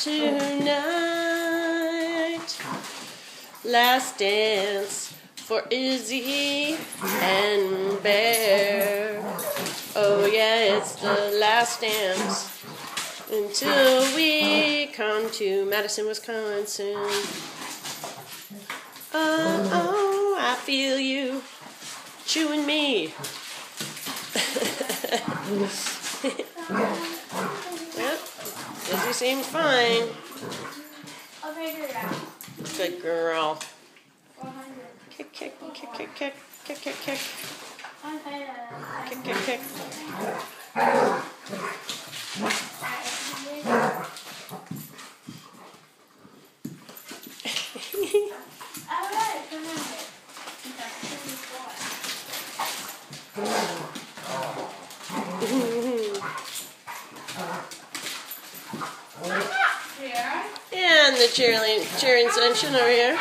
tonight. Last dance for Izzy and Bear. Oh yeah, it's the last dance until we come to Madison, Wisconsin. Oh, I feel you chewing me. Well, Izzy seems fine. I'll figure it out. Good girl. 400. Kick, kick, kick, kick, kick, kick, kick, kick. Kick, kick, kick. And the cheering section over here.